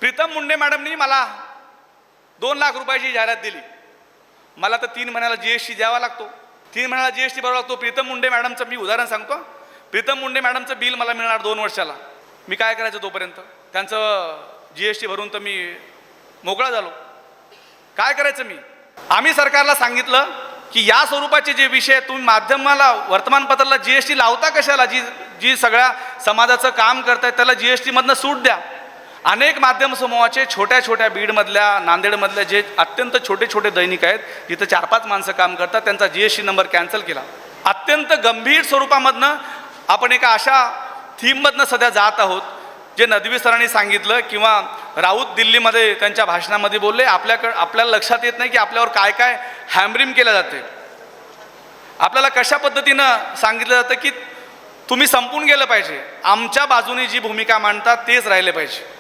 प्रीतम मुंडे मॅडमनी मला 2 लाख रुपयाची जाहिरात दिली. मला तर 3 महिन्याला GST द्यावा लागतो. 3 महिन्याला GST भरावा लागतो. प्रीतम मुंडे मॅडमचं मी उदाहरण सांगतो. प्रीतम मुंडे मॅडमचं बिल मला मिळणार 2 वर्षाला. मी काय करायचं तोपर्यंत? त्यांचं GST भरून तर मी मोकळा झालो. काय करायचं मी? आम्ही सरकारला सांगितलं की या स्वरूपाचे जे विषय तुम्ही माध्यमाला वर्तमानपत्राला GST लावता कशाला? जी सगळ्या समाजाचं काम करतायत त्याला GST मधनं सूट द्या. अनेक माध्यम समूहाचे छोट्या छोट्या बीडमधल्या नांदेडमधल्या जे अत्यंत छोटे छोटे दैनिक आहेत जिथं 4-5 माणसं काम करतात त्यांचा GST नंबर कॅन्सल केला. अत्यंत गंभीर स्वरूपामधनं आपण एका अशा थीममधनं सध्या जात आहोत जे नदवी सरांनी सांगितलं किंवा राऊत दिल्लीमध्ये त्यांच्या भाषणामध्ये बोलले. आपल्याला लक्षात येत नाही की आपल्यावर काय काय हॅमरिंग केलं जाते. आपल्याला कशा पद्धतीनं सांगितलं जातं की तुम्ही संपून गेलं पाहिजे. आमच्या बाजूने जी भूमिका मांडतात तेच राहिले पाहिजे.